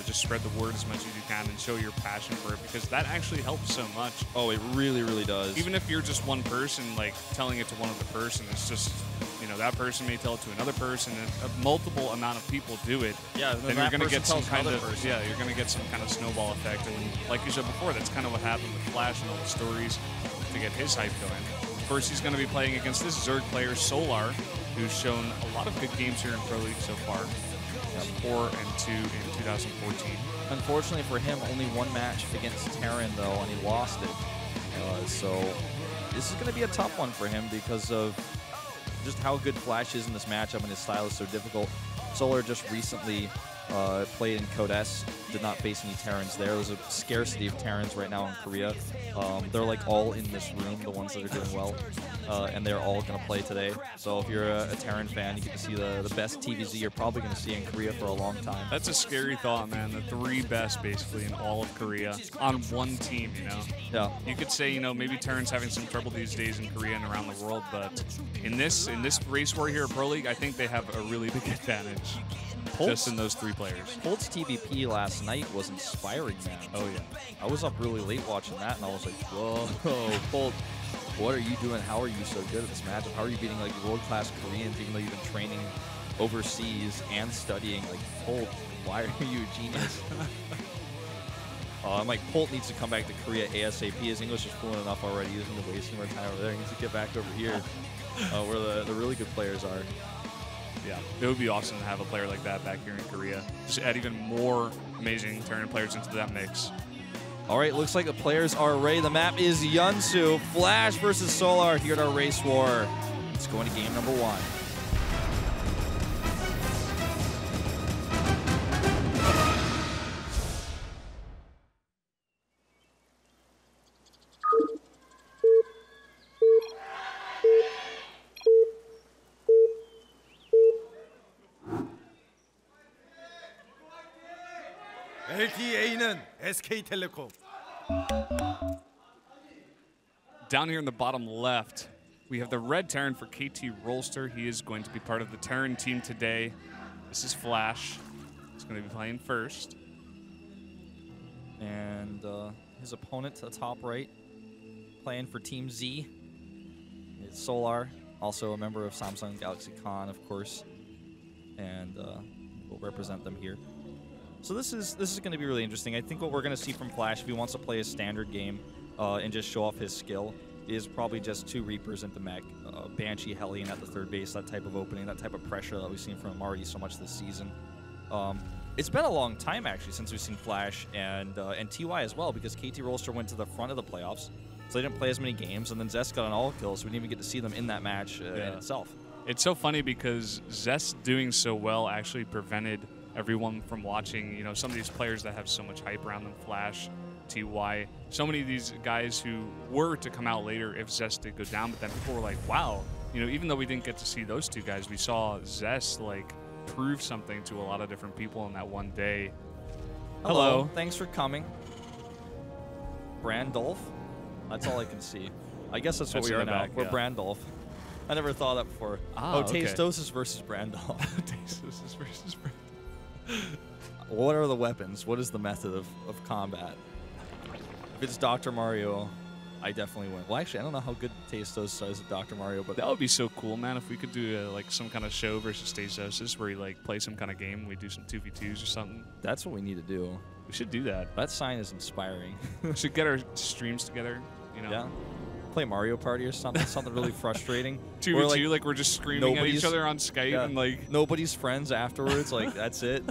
just spread the word as much as you can and show your passion for it, because that actually helps so much. Oh, it really, really does. Even if you're just one person, like telling it to one other person, it's just, you know, that person may tell it to another person, and a multiple amount of people do it. Yeah, then you're going to get some kind of you're going to get some kind of snowball effect. And like you said before, that's kind of what happened with FlaSh and all the stories to get his hype going. First, he's going to be playing against this Zerg player, Solar, who's shown a lot of good games here in Pro League so far. 4-2 in 2014. Unfortunately for him, only one match against Terran, though, and he lost it. So this is going to be a tough one for him because of just how good FlaSh is in this matchup, and his style is so difficult. Solar just recently played in Code S, did not face any Terrans there. There's a scarcity of Terrans right now in Korea. They're like all in this room, the ones that are doing well, and they're all going to play today. So if you're a Terran fan, you get to see the best TVZ you're probably going to see in Korea for a long time. That's a scary thought, man. The 3 best, basically, in all of Korea on one team, you know? Yeah. You could say, you know, maybe Terran's having some trouble these days in Korea and around the world, but in this race war here at Pro League, I think they have a really big advantage. Just in those 3 players. Holt's TVP last night was inspiring, man. Oh, yeah. I was up really late watching that, and I was like, whoa, Holt, what are you doing? How are you so good at this matchup? How are you beating, like, world-class Koreans, even though you've been training overseas and studying? Like, Holt, why are you a genius? I'm like, Holt needs to come back to Korea ASAP. His English is fluent enough already. He doesn't need to waste any more time over there. He needs to get back over here where the really good players are. Yeah, it would be awesome to have a player like that back here in Korea. Just add even more amazing Terran players into that mix. All right, looks like the players are ready. The map is Yeonsu. FlaSh versus Solar here at our race war. Let's go into game number 1. LTA는 SK텔레콤. Down here in the bottom left, we have the red Terran for KT Rolster. He is going to be part of the Terran team today. This is FlaSh. He's going to be playing first. And his opponent to the top right, playing for Team Z, is Solar, also a member of Samsung Galaxy Con, of course, and we'll represent them here. So this is going to be really interesting. I think what we're going to see from FlaSh, if he wants to play a standard game and just show off his skill, is probably just 2 Reapers into mech, Banshee, Hellion at the third base, that type of opening, that type of pressure that we've seen from him already so much this season. It's been a long time, actually, since we've seen FlaSh and TY as well, because KT Rolster went to the front of the playoffs, so they didn't play as many games, and then Zest got an all-kill, so we didn't even get to see them in that match in itself. It's so funny because Zest doing so well actually prevented everyone from watching, you know, some of these players that have so much hype around them, FlaSh, TY, so many of these guys who were to come out later if Zest did go down, but then people were like, wow, you know, even though we didn't get to see those 2 guys, we saw Zest, like, prove something to a lot of different people in that one day. Hello. Thanks for coming. Brandolf? That's all I can see. I guess that's what we are now. We're Brandolf. I never thought of that before. Ah, okay. Tastosis versus Brandolf. Tastosis versus Brandolf. What are the weapons? What is the method of combat? If it's Dr. Mario, I definitely win. Well, actually, I don't know how good Tastosis is at Dr. Mario, but that would be so cool, man. If we could do like some kind of show versus Tastosis where you like play some kind of game, we do some 2v2s or something. That's what we need to do. We should do that. That sign is inspiring. We should get our streams together, you know. Yeah. Play Mario Party or something. Something really frustrating. 2v2, like we're just screaming at each other on Skype and like nobody's friends afterwards. Like that's it.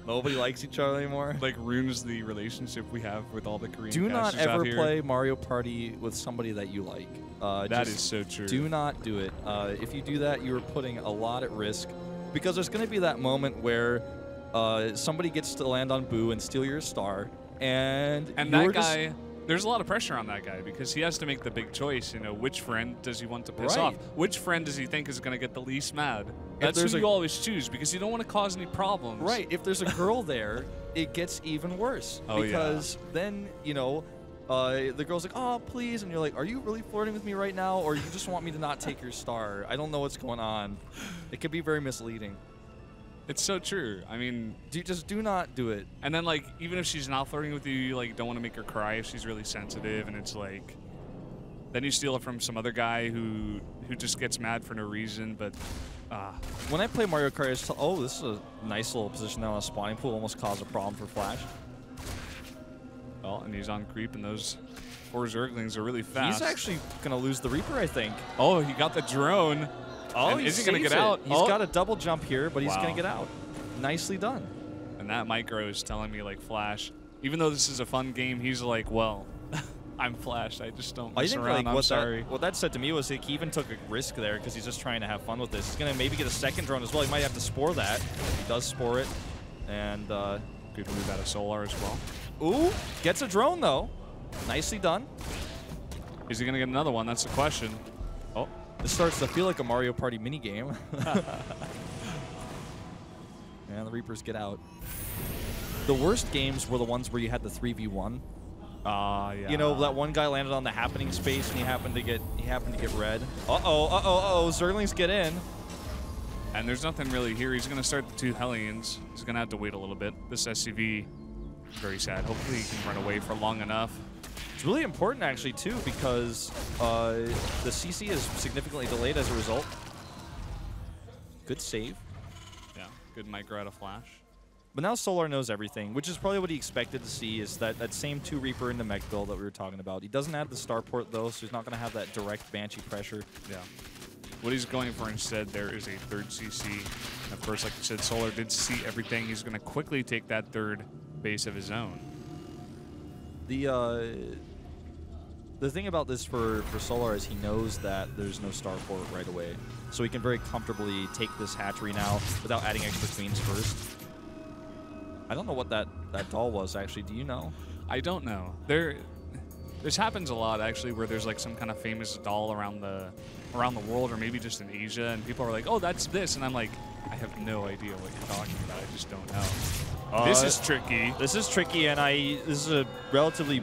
Nobody likes each other anymore. Like ruins the relationship we have with all the Korean Do not casters ever out here. play Mario Party with somebody that you like. That is so true. Do not do it. If you do that, you are putting a lot at risk, because there's going to be that moment where somebody gets to land on Boo and steal your star, and that guy. There's a lot of pressure on that guy because he has to make the big choice. You know, which friend does he want to piss off? Which friend does he think is going to get the least mad? That's who you always choose because you don't want to cause any problems. Right. If there's a girl there, it gets even worse. Oh, because then, you know, the girl's like, oh, please. And you're like, are you really flirting with me right now? Or you just want me to not take your star? I don't know what's going on. It could be very misleading. It's so true. I mean, Just do not do it. and then like even if she's not flirting with you, you like don't want to make her cry if she's really sensitive, and it's like, then you steal it from some other guy who just gets mad for no reason. But When I play Mario Kart, I just oh, this is a nice little position now on a spawning pool. Almost caused a problem for FlaSh. well, and he's on creep, and those 4 Zerglings are really fast. He's actually gonna lose the Reaper, I think. Oh, he got the drone. Oh, and is he gonna get out? He's got a double jump here, but he's Wow. gonna get out. Nicely done. And that micro is telling me like FlaSh, even though this is a fun game, he's like, well, I'm FlaSh. I just don't I mess think around. I'm sorry. what that said to me was like, he even took a risk there because he's just trying to have fun with this. He's gonna maybe get a second drone as well. He might have to spore that. He does spore it, and Good move out of Solar as well. ooh, gets a drone though. Nicely done. Is he gonna get another one? That's the question. Oh, This starts to feel like a Mario Party minigame. And the Reapers get out. The worst games were the ones where you had the 3v1. yeah. You know, that one guy landed on the happening space and he happened to get red. Uh-oh, Zerglings get in. And there's nothing really here. He's gonna start the 2 Hellions. He's gonna have to wait a little bit. This SCV, very sad. Hopefully he can run away for long enough. It's really important actually too because the CC is significantly delayed as a result. Good save. Yeah, good micro out of FlaSh. But now Solar knows everything, which is probably what he expected to see, is that same 2 Reaper in the mech build that we were talking about. He doesn't have the starport though, so he's not going to have that direct Banshee pressure. Yeah. What he's going for instead there is a 3rd CC. And of course, like you said, Solar did see everything. He's going to quickly take that 3rd base of his own. The thing about this for Solar is he knows that there's no starport right away, so he can very comfortably take this hatchery now without adding extra queens first. I don't know what that doll was actually. Do you know? I don't know. This happens a lot actually, where there's like some kind of famous doll around the world, or maybe just in Asia, and people are like, "Oh, that's this," and I'm like, I have no idea what you're talking about. I just don't know. This is tricky. This is tricky, and this is a relatively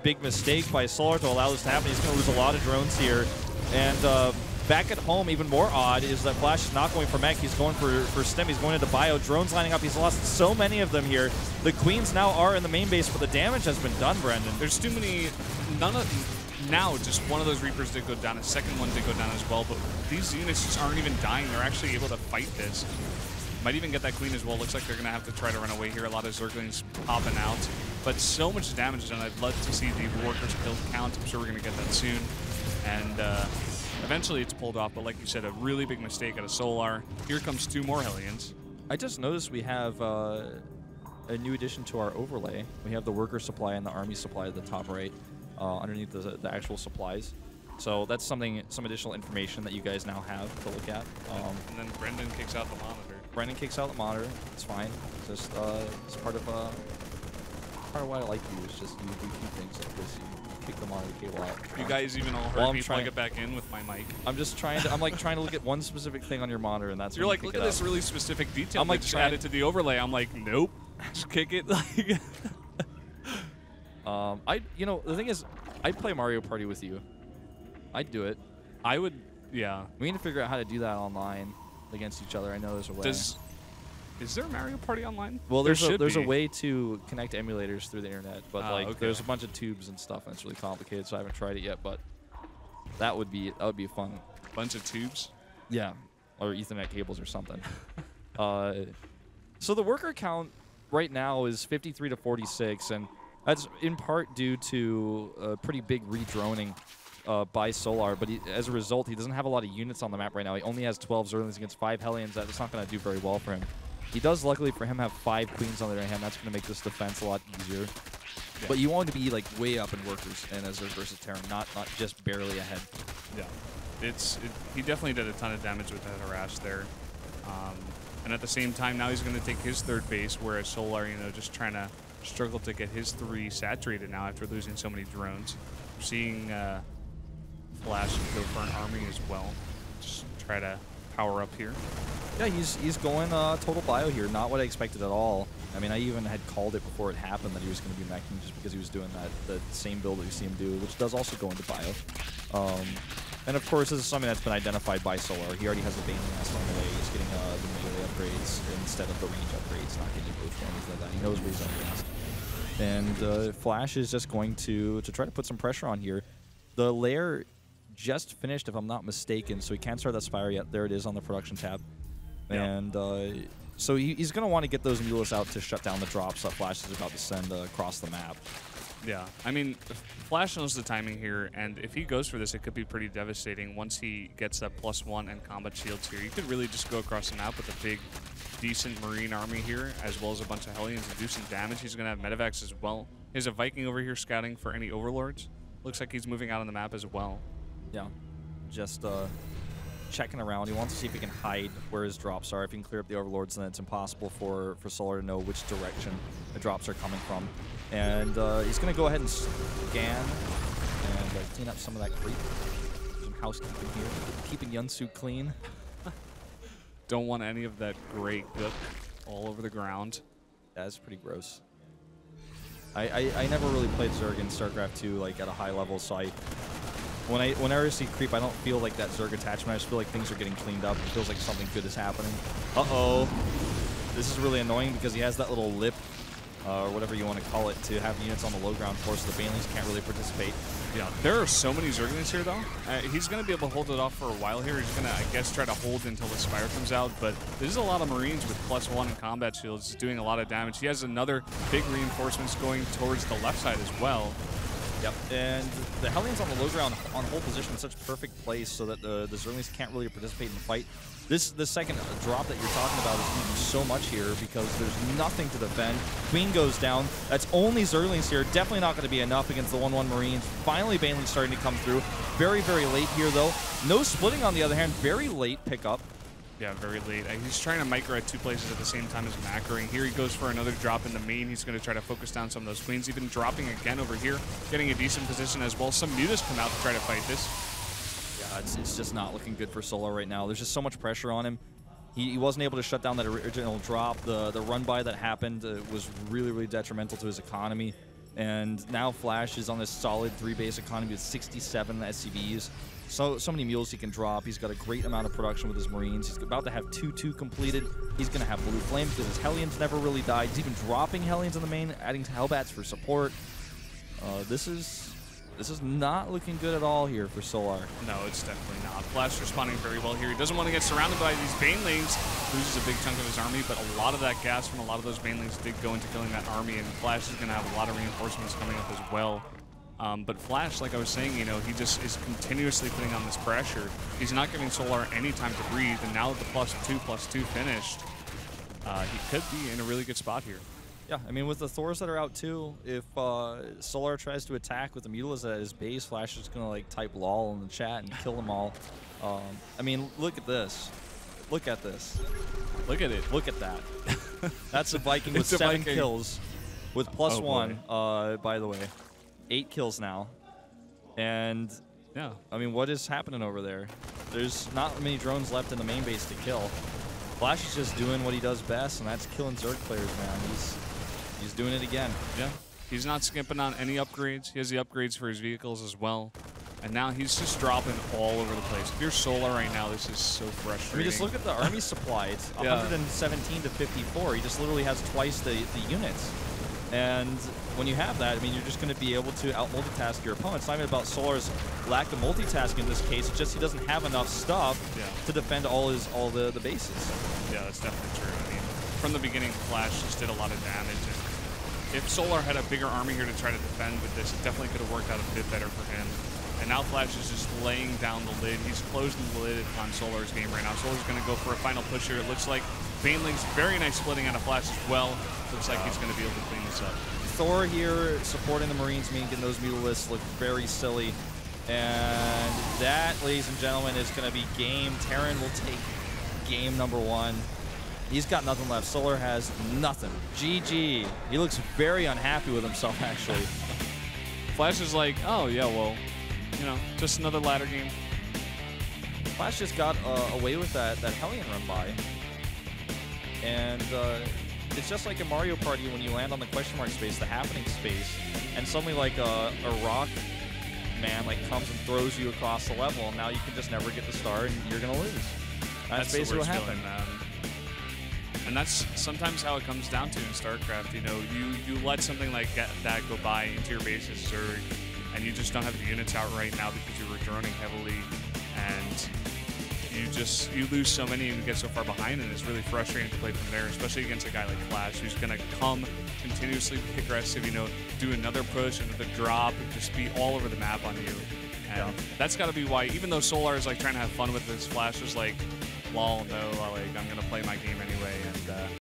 big mistake by Solar to allow this to happen. He's going to lose a lot of drones here. And back at home, even more odd is that FlaSh is not going for mech. He's going for stem. He's going into bio. Drones lining up. He's lost so many of them here. The queens now are in the main base, but the damage has been done, Brendan. There's too many. Now, just one of those Reapers did go down. A second one did go down as well. But these units just aren't even dying. They're actually able to fight this. Might even get that queen as well. Looks like they're going to have to try to run away here. A lot of Zerglings popping out. But so much damage done. I'd love to see the workers kill count. I'm sure we're going to get that soon. And eventually it's pulled off. But like you said, a really big mistake out of Solar. Here comes 2 more Hellions. I just noticed we have a new addition to our overlay. We have the worker supply and the army supply at the top right, underneath the actual supplies. So that's some additional information that you guys now have to look at. And then Brendan kicks out the monitor. Brendan kicks out the monitor. It's fine. It's just it's part of why I like you is just you do cute things like this. You kick the monitor cable out. You guys even all heard me plug it back in with my mic. I'm just trying to. I'm like trying to look at one specific thing on your monitor, and that's. You're like, look at this really specific detail. I'm like, just add it to the overlay. I'm like, nope. Just kick it. Like. You know, the thing is, I'd play Mario Party with you. I'd do it. I would. Yeah. We need to figure out how to do that online against each other. I know there's a way. Is there Mario Party online? Well, there's a way to connect emulators through the internet, but like okay. there's a bunch of tubes and stuff, and it's really complicated. So I haven't tried it yet, but that would be fun. Bunch of tubes. Yeah, or Ethernet cables or something. So the worker count right now is 53 to 46, and that's in part due to a pretty big redroning by Solar, but as a result, he doesn't have a lot of units on the map right now. He only has 12 Zerglings against 5 Hellions. That's not going to do very well for him. He does, luckily for him, have 5 Queens on the other hand. That's going to make this defense a lot easier. Yeah. But you want to be like way up in workers and as versus Terran, not just barely ahead. Yeah, he definitely did a ton of damage with that harass there. And at the same time, now he's going to take his 3rd base, whereas Solar, you know, just trying to struggle to get his 3 saturated now after losing so many drones. We're seeing FlaSh go for an army as well. Just try to power up here. Yeah, he's going total bio here. Not what I expected at all. I mean, I even had called it before it happened that he was going to be meching just because he was doing the same build that we see him do, which does also go into bio. And of course, this is something that's been identified by Solar. He already has the Bane Nest on the way. He's getting the melee upgrades instead of the range upgrades, not getting both or anything like that. He knows what he's up against. And FlaSh is just going to try to put some pressure on here. The lair just finished, if I'm not mistaken, so he can't start that Spire yet. There it is on the production tab. Yeah. And so he's going to want to get those Mulas out to shut down the drops that FlaSh is about to send across the map. Yeah, I mean, FlaSh knows the timing here, and if he goes for this, it could be pretty devastating once he gets that +1 and combat shields here. You could really just go across the map with a big, decent Marine army here, as well as a bunch of Hellions and do some damage. He's going to have Medivacs as well. He has a Viking over here scouting for any Overlords. Looks like he's moving out on the map as well. Yeah, just checking around. He wants to see if he can hide where his drops are. If he can clear up the Overlords, then it's impossible for Solar to know which direction the drops are coming from. And he's going to go ahead and scan and clean up some of that creep. Some housekeeping here, keeping Yeonsu clean. Don't want any of that gray gook all over the ground. That's pretty gross. I never really played Zerg in StarCraft 2 like at a high level, so whenever I see creep, I don't feel like that Zerg attachment. I just feel like things are getting cleaned up. It feels like something good is happening. Uh-oh. This is really annoying because he has that little lip, or whatever you want to call it, to have units on the low ground floor, so the Banelings can't really participate. Yeah, there are so many Zerglings here, though. He's going to be able to hold it off for a while here. He's going to, I guess, try to hold until the Spire comes out, but there's a lot of Marines with +1 and combat shields doing a lot of damage. He has another big reinforcements going towards the left side as well. Yep, and the Hellions on the low ground on hold position in such perfect place so that the Zerglings can't really participate in the fight. The second drop that you're talking about is going to do so much here because there's nothing to defend. Queen goes down. That's only Zerglings here. Definitely not going to be enough against the 1-1 Marines. Finally, Banelings starting to come through. Very, very late here, though. No splitting, on the other hand. Very late pickup. Yeah, very late. He's trying to micro at two places at the same time as macroing. Here he goes for another drop in the main. He's going to try to focus down some of those Queens. Even dropping again over here, getting a decent position as well. Some Mutas come out to try to fight this. Yeah, it's just not looking good for Solar right now. There's just so much pressure on him. He wasn't able to shut down that original drop. The run-by that happened was really, really detrimental to his economy. And now FlaSh is on this solid 3-base economy with 67 SCVs. So many mules he can drop. He's got a great amount of production with his Marines. He's about to have 2-2 completed. He's going to have Blue Flame because his Hellions never really died. He's even dropping Hellions in the main, adding Hellbats for support. This is not looking good at all here for Solar. No, it's definitely not. FlaSh responding very well here. He doesn't want to get surrounded by these Banelings. Loses a big chunk of his army, but a lot of that gas from a lot of those Banelings did go into killing that army, and FlaSh is going to have a lot of reinforcements coming up as well. But FlaSh, like I was saying, you know, he just is continuously putting on this pressure. He's not giving Solar any time to breathe, and now that the +2/+2 finished, he could be in a really good spot here. Yeah, I mean, with the Thors that are out too, if Solar tries to attack with the Mutilas at his base, FlaSh is going to like type lol in the chat and kill them all. I mean, look at this. Look at this. Look at it. Look at that. That's a Viking with 7 kills with +1, by the way. 8 kills now. And, yeah, I mean, what is happening over there? There's not many drones left in the main base to kill. FlaSh is just doing what he does best, and that's killing Zerg players, man. He's doing it again. Yeah. He's not skimping on any upgrades. He has the upgrades for his vehicles as well. And now he's just dropping all over the place. If you're Solar right now, this is so frustrating. I mean, just look at the army supply. It's 117 to 54. He just literally has twice the units. And when you have that, I mean, you're just going to be able to out-multitask your opponent. It's not even about Solar's lack of multitasking in this case. It's just he doesn't have enough stuff to defend all the bases. Yeah, that's definitely true. I mean, from the beginning, FlaSh just did a lot of damage. And if Solar had a bigger army here to try to defend with this, it definitely could have worked out a bit better for him. And now FlaSh is just laying down the lid. He's closing the lid on Solar's game right now. Solar's going to go for a final push here. It looks like Banelings, very nice splitting out of FlaSh as well. Looks like he's going to be able to clean this up. Thor here supporting the Marines, making those Mutalisks look very silly. And that, ladies and gentlemen, is going to be game. Terran will take game number 1. He's got nothing left. Solar has nothing. GG. He looks very unhappy with himself, actually. FlaSh is like, oh, yeah, well, you know, just another ladder game. FlaSh just got away with that Hellion run by. And it's just like in Mario Party when you land on the question mark space, the happening space, and suddenly like a rock man like comes and throws you across the level, and now you can just never get the star and you're gonna lose. That's basically what happened. And that's sometimes how it comes down to in StarCraft. You know, you let something like that go by into your base's Zerg, and you just don't have the units out right now because you were droning heavily, and you lose so many and you get so far behind, and it's really frustrating to play from there, especially against a guy like FlaSh who's going to come continuously be aggressive, you know, do another push, another drop, and just be all over the map on you. And that's got to be why, even though Solar is like trying to have fun with this, FlaSh is like, lol, no, like I'm going to play my game anyway. And